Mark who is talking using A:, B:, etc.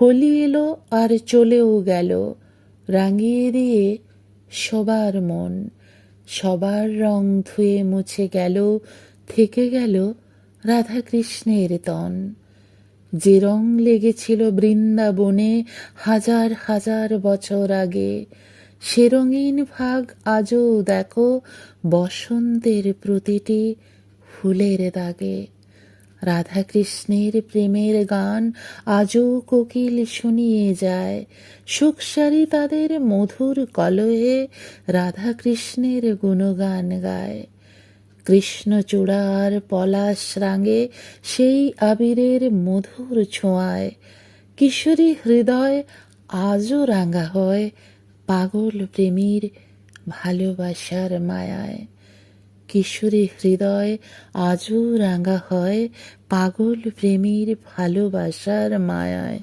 A: হোলি এলো আর চলেও গেল, রাঙিয়ে দিয়ে সবার মন। সবার রং ধুয়ে মুছে গেল, থেকে গেল রাধা কৃষ্ণের তন। যে রং লেগেছিল বৃন্দাবনে হাজার হাজার বছর আগে, সে রঙিন ভাগ আজও দেখো বসন্তের প্রতিটি ফুলের দাগে। রাধা কৃষ্ণের প্রেমের গান আজও কোকিল শুনিয়ে যায়, সুখসারি তাদের মধুর কলহে রাধা কৃষ্ণের গুণগান গায়। কৃষ্ণচূড়া আর পলাশ রাঙে সেই আবিরের মধুর ছোঁয়ায়, কিশোরী হৃদয় আজও রাঙা হয় পাগল প্রেমীর ভালোবাসার মায়ায়। কিশোরী হৃদয় আজও রাঙা হয় পাগল প্রেমীর ভালোবাসার মায়ায়।